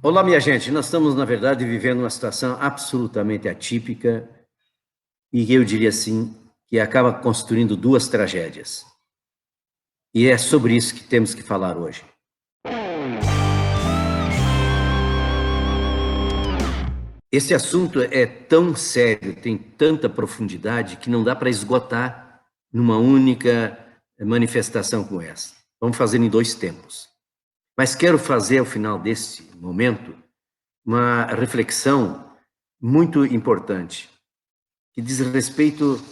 Olá, minha gente. Nós estamos, na verdade, vivendo uma situação absolutamente atípica e eu diria assim, que acaba construindo duas tragédias. E é sobre isso que temos que falar hoje. Esse assunto é tão sério, tem tanta profundidade que não dá para esgotar numa única manifestação como essa. Vamos fazer em dois tempos. Mas quero fazer, ao final desse momento, uma reflexão muito importante, que diz respeito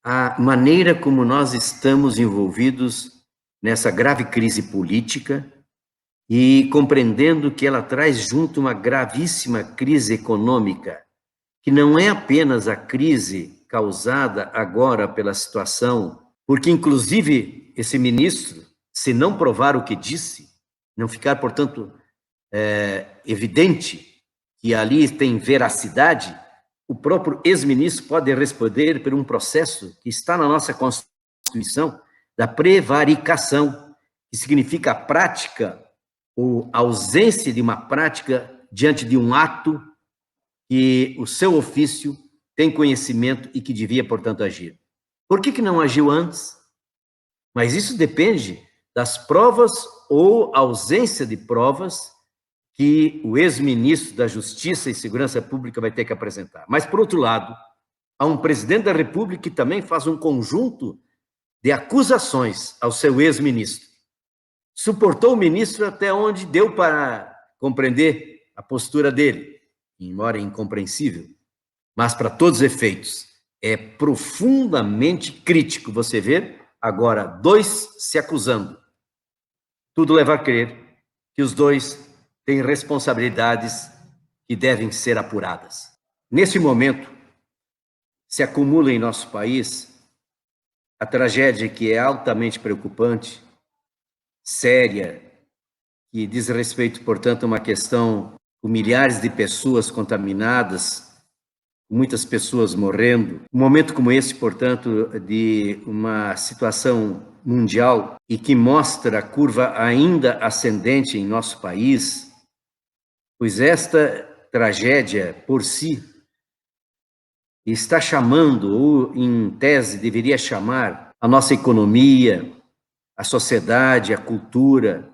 à maneira como nós estamos envolvidos nessa grave crise política e compreendendo que ela traz junto uma gravíssima crise econômica, que não é apenas a crise causada agora pela situação, porque inclusive esse ministro, se não provar o que disse, não ficar, portanto, evidente que ali tem veracidade, o próprio ex-ministro pode responder por um processo que está na nossa Constituição da prevaricação, que significa a prática ou a ausência de uma prática diante de um ato que o seu ofício tem conhecimento e que devia, portanto, agir. Por que não agiu antes? Mas isso depende das provas ou ausência de provas que o ex-ministro da Justiça e Segurança Pública vai ter que apresentar. Mas, por outro lado, há um presidente da República que também faz um conjunto de acusações ao seu ex-ministro. Suportou o ministro até onde deu para compreender a postura dele, embora incompreensível, mas para todos os efeitos é profundamente crítico você ver agora dois se acusando. Tudo leva a crer que os dois têm responsabilidades que devem ser apuradas. Nesse momento, se acumula em nosso país a tragédia que é altamente preocupante, séria, que diz respeito, portanto, a uma questão com milhares de pessoas contaminadas, muitas pessoas morrendo. Um momento como esse, portanto, de uma situação mundial e que mostra a curva ainda ascendente em nosso país, pois esta tragédia por si está chamando, ou em tese deveria chamar, a nossa economia, a sociedade, a cultura,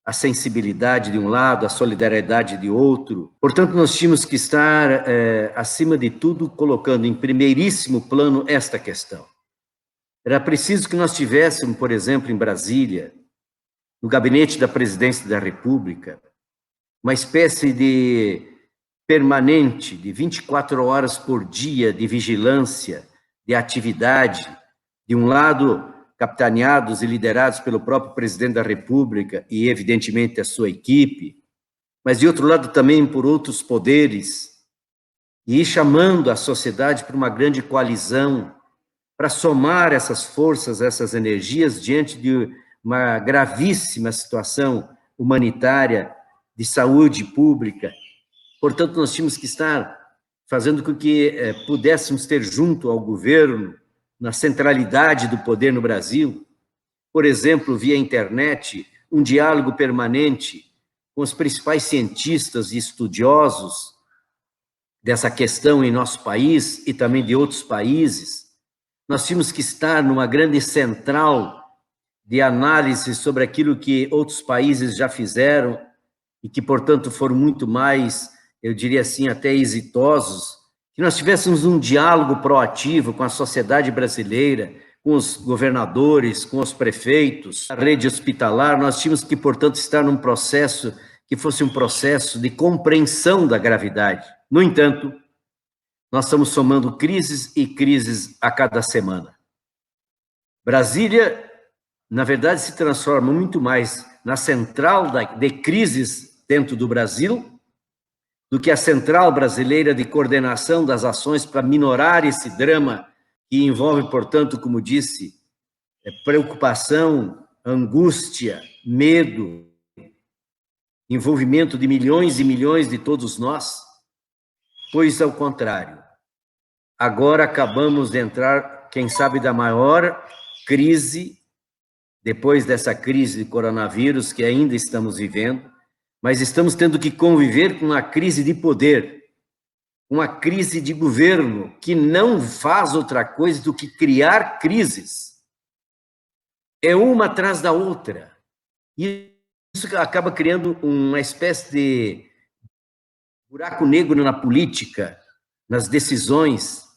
a sensibilidade de um lado, a solidariedade de outro. Portanto, nós tínhamos que estar, acima de tudo, colocando em primeiríssimo plano esta questão. Era preciso que nós tivéssemos, por exemplo, em Brasília, no gabinete da Presidência da República, uma espécie de permanente, de 24 horas por dia de vigilância, de atividade, de um lado capitaneados e liderados pelo próprio presidente da República e, evidentemente, a sua equipe, mas, de outro lado, também por outros poderes, e ir chamando a sociedade para uma grande coalizão, para somar essas forças, essas energias, diante de uma gravíssima situação humanitária, de saúde pública. Portanto, nós tínhamos que estar fazendo com que pudéssemos ter junto ao governo, na centralidade do poder no Brasil, por exemplo, via internet, um diálogo permanente com os principais cientistas e estudiosos dessa questão em nosso país e também de outros países. Nós tínhamos que estar numa grande central de análise sobre aquilo que outros países já fizeram e que, portanto, foram muito mais, eu diria assim, até exitosos, que nós tivéssemos um diálogo proativo com a sociedade brasileira, com os governadores, com os prefeitos, a rede hospitalar. Nós tínhamos que, portanto, estar num processo que fosse um processo de compreensão da gravidade. No entanto, nós estamos somando crises e crises a cada semana. Brasília, na verdade, se transforma muito mais na central de crises dentro do Brasil do que a Central Brasileira de Coordenação das Ações para minorar esse drama que envolve, portanto, como disse, preocupação, angústia, medo, envolvimento de milhões e milhões de todos nós, pois, ao contrário, agora acabamos de entrar, quem sabe, da maior crise, depois dessa crise de coronavírus que ainda estamos vivendo, mas estamos tendo que conviver com uma crise de poder, uma crise de governo que não faz outra coisa do que criar crises. É uma atrás da outra. E isso acaba criando uma espécie de buraco negro na política, nas decisões,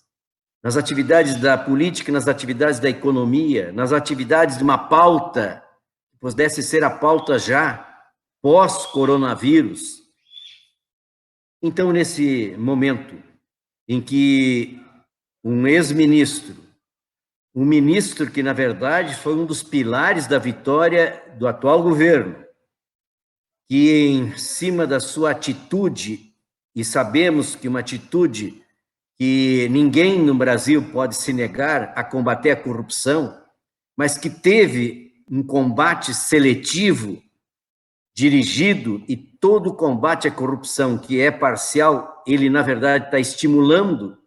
nas atividades da política, nas atividades da economia, nas atividades de uma pauta que pudesse ser a pauta já pós-coronavírus. Então, nesse momento em que um ex-ministro, um ministro que, na verdade, foi um dos pilares da vitória do atual governo, que em cima da sua atitude, e sabemos que uma atitude que ninguém no Brasil pode se negar a combater a corrupção, mas que teve um combate seletivo, dirigido, e todo o combate à corrupção que é parcial, ele, na verdade, está estimulando,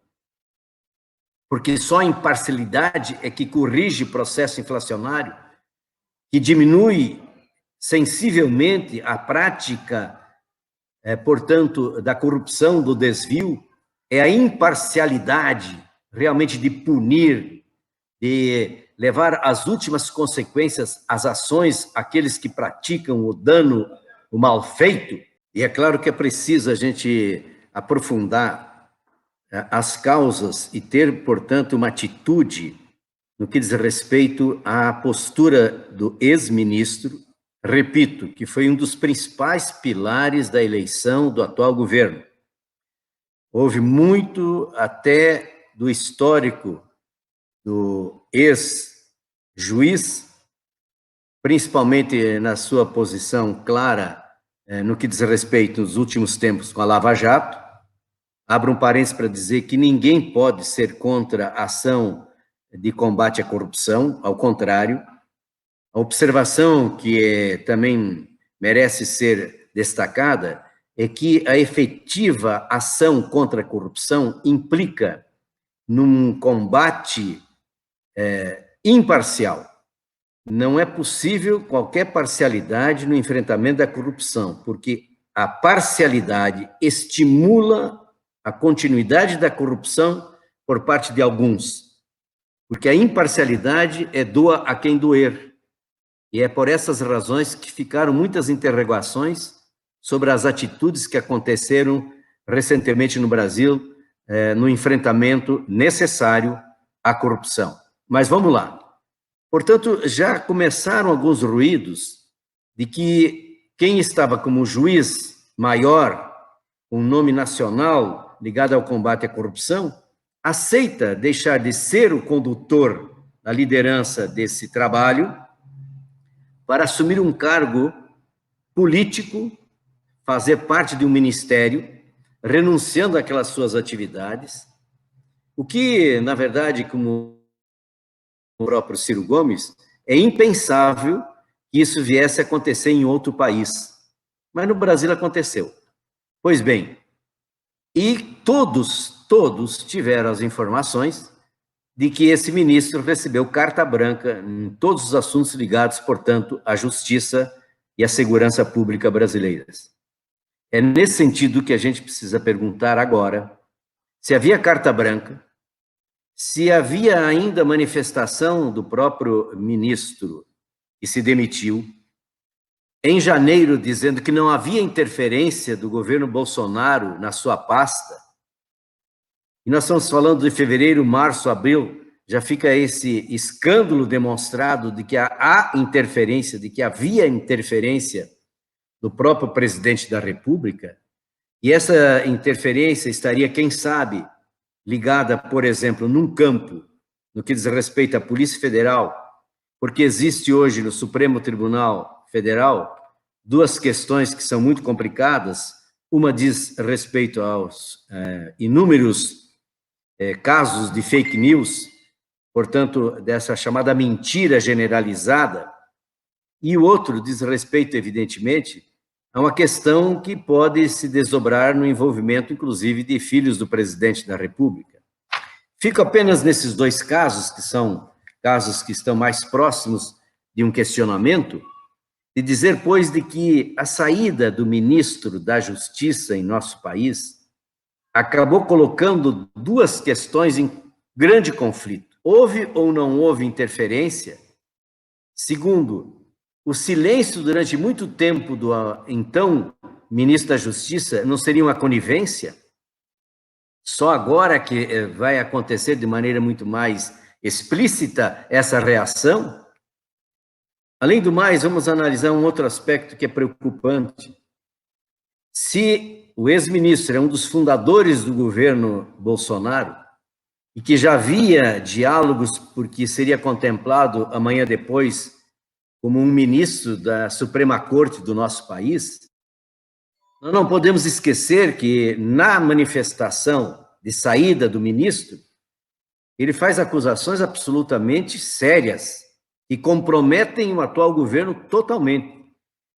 porque só a imparcialidade é que corrige o processo inflacionário, que diminui sensivelmente a prática, portanto, da corrupção, do desvio. É a imparcialidade realmente de punir, de levar às últimas consequências as ações, aqueles que praticam o dano, o mal feito. E é claro que é preciso a gente aprofundar as causas e ter, portanto, uma atitude no que diz respeito à postura do ex-ministro, repito, que foi um dos principais pilares da eleição do atual governo. Houve muito até do histórico do ex-juiz, principalmente na sua posição clara no que diz respeito nos últimos tempos com a Lava Jato. Abro um parênteses para dizer que ninguém pode ser contra a ação de combate à corrupção, ao contrário. A observação que também merece ser destacada é que a efetiva ação contra a corrupção implica num combate imparcial. Não é possível qualquer parcialidade no enfrentamento da corrupção, porque a parcialidade estimula a continuidade da corrupção por parte de alguns, porque a imparcialidade doa a quem doer. E é por essas razões que ficaram muitas interrogações sobre as atitudes que aconteceram recentemente no Brasil, no enfrentamento necessário à corrupção. Mas vamos lá. Portanto, já começaram alguns ruídos de que quem estava como juiz maior, um nome nacional ligado ao combate à corrupção, aceita deixar de ser o condutor da liderança desse trabalho para assumir um cargo político, fazer parte de um ministério, renunciando àquelas suas atividades, o que, na verdade, como o próprio Ciro Gomes, é impensável que isso viesse a acontecer em outro país. Mas no Brasil aconteceu. Pois bem, e todos tiveram as informações de que esse ministro recebeu carta branca em todos os assuntos ligados, portanto, à justiça e à segurança pública brasileiras. É nesse sentido que a gente precisa perguntar agora se havia carta branca, se havia ainda manifestação do próprio ministro que se demitiu, em janeiro, dizendo que não havia interferência do governo Bolsonaro na sua pasta. E nós estamos falando de fevereiro, março, abril, já fica esse escândalo demonstrado de que há interferência, de que havia interferência do próprio presidente da República, e essa interferência estaria, quem sabe, ligada, por exemplo, num campo, no que diz respeito à Polícia Federal, porque existe hoje no Supremo Tribunal Federal duas questões que são muito complicadas. Uma diz respeito aos inúmeros casos de fake news, portanto, dessa chamada mentira generalizada, e o outro diz respeito, evidentemente, a uma questão que pode se desdobrar no envolvimento, inclusive, de filhos do presidente da República. Fico apenas nesses dois casos, que são casos que estão mais próximos de um questionamento, de dizer, pois, de que a saída do ministro da Justiça em nosso país acabou colocando duas questões em grande conflito. Houve ou não houve interferência? Segundo, o silêncio durante muito tempo do então ministro da Justiça não seria uma conivência? Só agora que vai acontecer de maneira muito mais explícita essa reação? Além do mais, vamos analisar um outro aspecto que é preocupante. Se o ex-ministro é um dos fundadores do governo Bolsonaro e que já havia diálogos porque seria contemplado amanhã depois como um ministro da Suprema Corte do nosso país, nós não podemos esquecer que na manifestação de saída do ministro, ele faz acusações absolutamente sérias que comprometem o atual governo totalmente.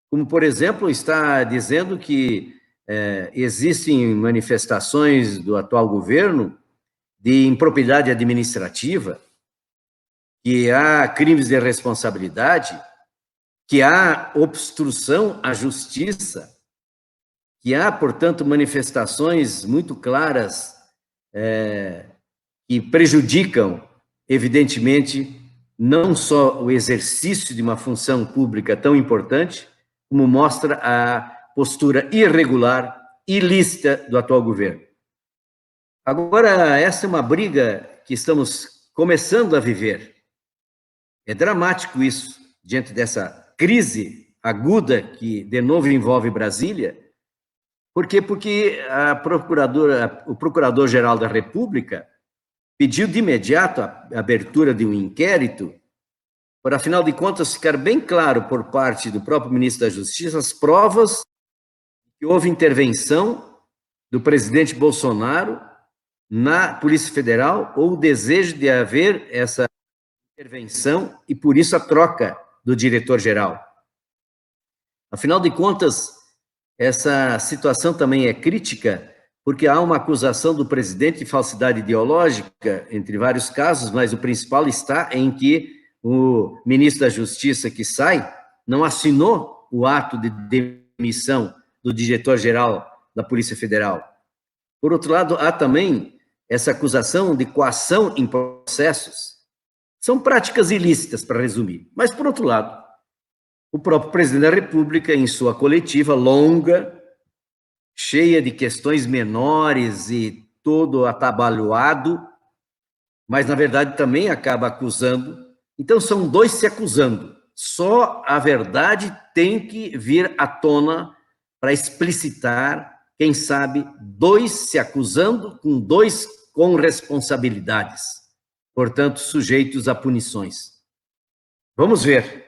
Como, por exemplo, está dizendo que existem manifestações do atual governo de impropriedade administrativa, que há crimes de responsabilidade, que há obstrução à justiça, que há, portanto, manifestações muito claras que prejudicam, evidentemente, não só o exercício de uma função pública tão importante, como mostra a postura irregular, ilícita do atual governo. Agora, essa é uma briga que estamos começando a viver. É dramático isso, diante dessa crise aguda que, de novo, envolve Brasília. Por quê? Porque o Procurador-Geral da República pediu de imediato a abertura de um inquérito para, afinal de contas, ficar bem claro por parte do próprio ministro da Justiça as provas que houve intervenção do presidente Bolsonaro na Polícia Federal ou o desejo de haver essa intervenção e, por isso, a troca do diretor-geral. Afinal de contas, essa situação também é crítica porque há uma acusação do presidente de falsidade ideológica, entre vários casos, mas o principal está em que o ministro da Justiça que sai não assinou o ato de demissão do diretor-geral da Polícia Federal. Por outro lado, há também essa acusação de coação em processos. São práticas ilícitas, para resumir. Mas, por outro lado, o próprio presidente da República, em sua coletiva longa, cheia de questões menores e todo atabalhoado, mas, na verdade, também acaba acusando. Então, são dois se acusando. Só a verdade tem que vir à tona para explicitar, quem sabe, dois se acusando com dois com responsabilidades, portanto, sujeitos a punições. Vamos ver.